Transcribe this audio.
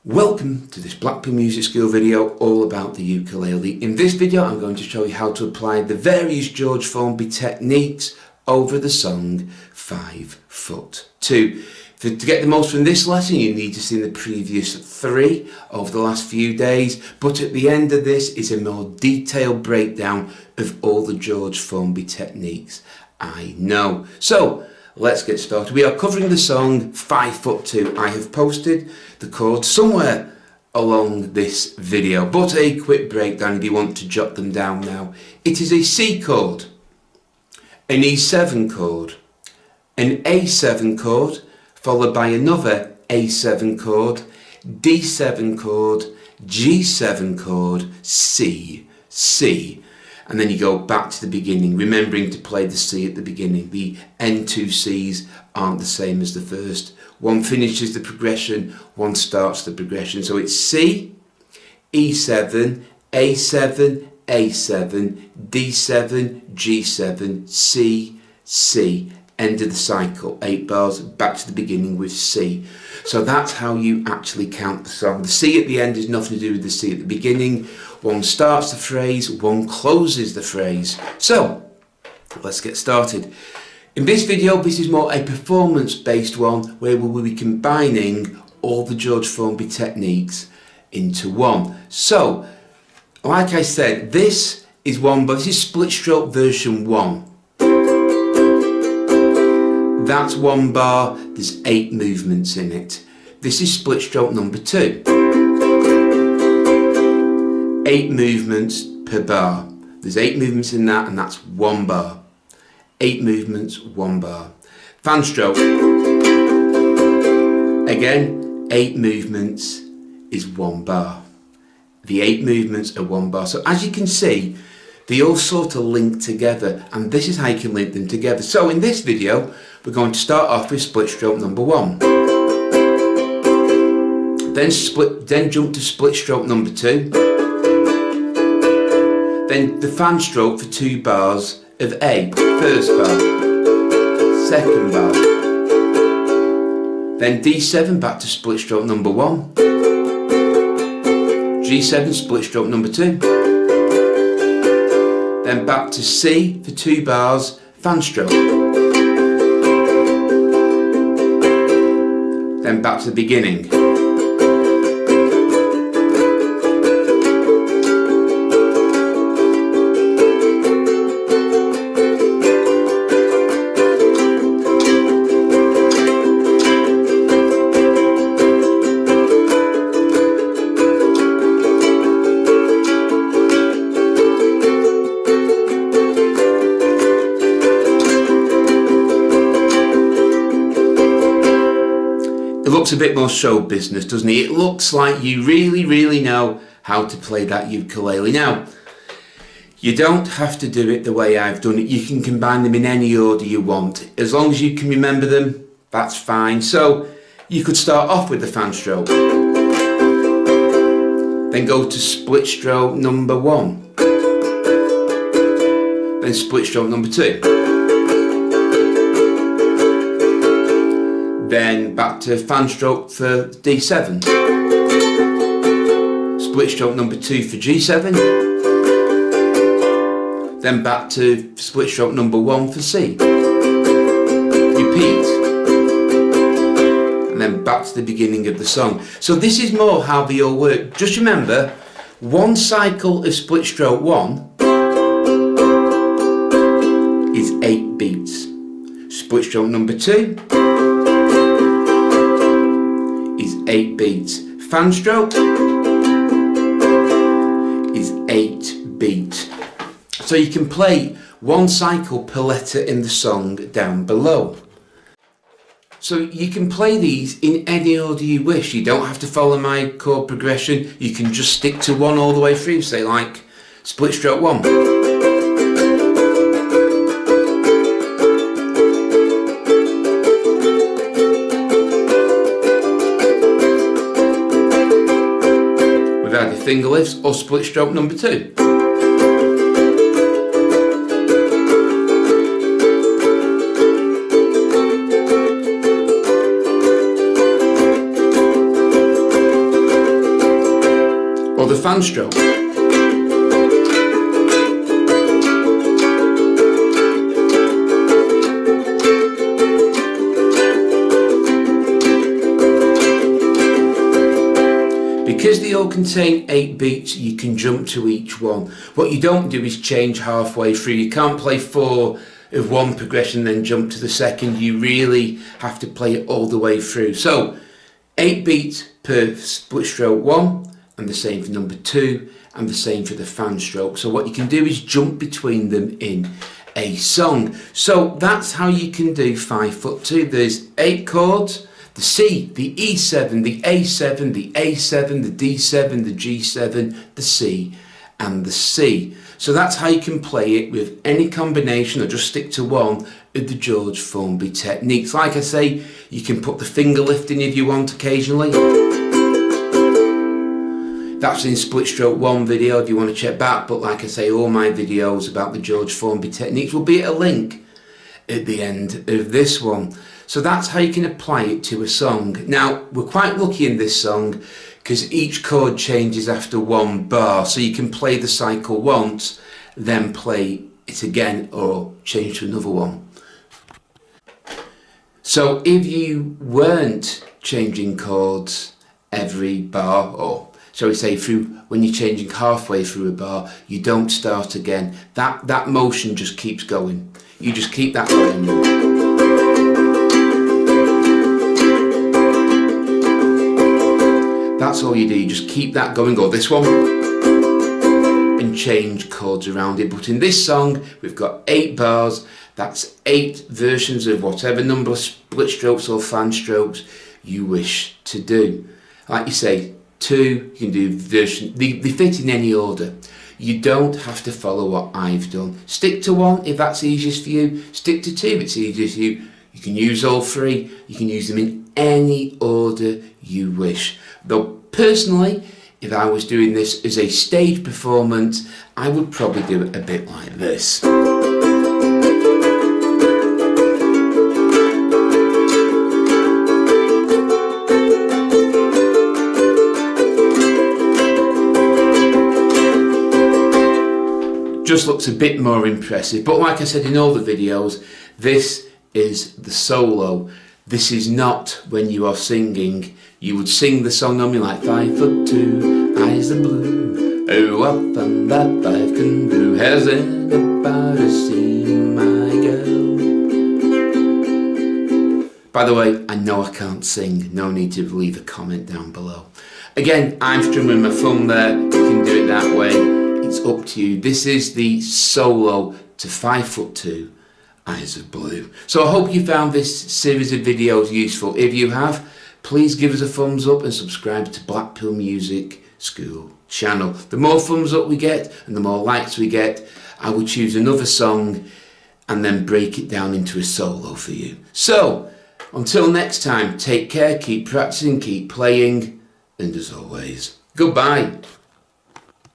Welcome to this Blackpool Music School video all about the ukulele. In this video I'm going to show you how to apply the various George Formby techniques over the song 5 Foot 2. To get the most from this lesson you need to see the previous 3 over the last few days, but at the end of this is a more detailed breakdown of all the George Formby techniques I know. So let's get started. We are covering the song 5 Foot 2. I have posted the chords somewhere along this video, but a quick breakdown if you want to jot them down now. It is a C chord, an E7 chord, an A7 chord, followed by another A7 chord, D7 chord, G7 chord, C, C. And then you go back to the beginning, remembering to play the C at the beginning. The N2 Cs aren't the same as the first. One finishes the progression, one starts the progression. So it's C, E7, A7, A7, D7, G7, C, C. End of the cycle, 8 bars, back to the beginning with C. So that's how you actually count the song. The C at the end is nothing to do with the C at the beginning. One starts the phrase, one closes the phrase. So let's get started. In this video, this is more a performance-based one where we will be combining all the George Formby techniques into one. So, like I said, this is one bar. This is split stroke version 1. That's 1 bar, there's 8 movements in it. This is split stroke number 2. 8 movements per bar. There's 8 movements in that, and that's 1 bar. 8 movements, 1 bar. Fan stroke. Again, 8 movements is 1 bar. The 8 movements are 1 bar. So as you can see, they all sort of link together, and this is how you can link them together. So in this video, we're going to start off with split stroke number 1. Then jump to split stroke number 2. Then the fan stroke for 2 bars of A. First bar, second bar. Then D7 back to split stroke number 1. G7 split stroke number 2. Then back to C for 2 bars, fan stroke. Then back to the beginning. It looks a bit more show business, doesn't it? It looks like you really know how to play that ukulele. Now, you don't have to do it the way I've done it. You can combine them in any order you want. As long as you can remember them, that's fine. So, you could start off with the fan stroke. Then go to split stroke number 1. Then split stroke number 2. Then back to fan stroke for D7. Split stroke number 2 for G7. Then back to split stroke number 1 for C. Repeat. And then back to the beginning of the song. So this is more how they all work. Just remember, 1 cycle of split stroke 1 is 8 beats. Split stroke number 2 is 8 beats. Fan stroke is 8 beats. So you can play 1 cycle per letter in the song down below. So you can play these in any order you wish. You don't have to follow my chord progression. You can just stick to 1 all the way through. Say like split stroke 1. Finger lifts or split stroke number 2. the fan stroke. Because they all contain 8 beats, you can jump to each one. What you don't do is change halfway through. You can't play 4 of one progression then jump to the second. You really have to play it all the way through. So 8 beats per split stroke 1, and the same for number 2, and the same for the fan stroke. So what you can do is jump between them in a song. So that's how you can do 5'2". There's 8 chords: the C, the E7, the A7, the A7, the D7, the G7, the C, and the C. So that's how you can play it with any combination, or just stick to one of the George Formby techniques. Like I say, you can put the finger lifting if you want occasionally. That's in split stroke 1 video if you want to check back, but like I say, all my videos about the George Formby techniques will be at a link at the end of this one. So that's how you can apply it to a song. Now, we're quite lucky in this song because each chord changes after 1 bar, so you can play the cycle once, then play it again, or change to another one. So if you weren't changing chords every bar, or shall we say through, when you're changing halfway through a bar, you don't start again. That motion just keeps going. You just keep that going. That's all you do, you just keep that going, or this one, and change chords around it. But in this song, we've got 8 bars, that's 8 versions of whatever number of split strokes or fan strokes you wish to do. Like you say, 2, you can do version, they fit in any order. You don't have to follow what I've done. Stick to 1 if that's easiest for you, stick to 2 if it's easiest for you. You can use all 3, you can use them in any order you wish. Though personally, if I was doing this as a stage performance, I would probably do it a bit like this. Just looks a bit more impressive, but like I said in all the videos, this is the solo. This is not when you are singing. You would sing the song normally like 5'2", eyes are blue, oh what fun that 5 can do, has anybody seen my girl? By the way, I know I can't sing, no need to leave a comment down below. Again, I'm strumming my thumb there, you can do it that way, it's up to you. This is the solo to 5'2", Eyes of Blue. So I hope you found this series of videos useful. If you have, please give us a thumbs up and subscribe to Blackpool Music School channel. The more thumbs up we get and the more likes we get, I will choose another song and then break it down into a solo for you. So until next time, take care, keep practicing, keep playing, and as always, goodbye.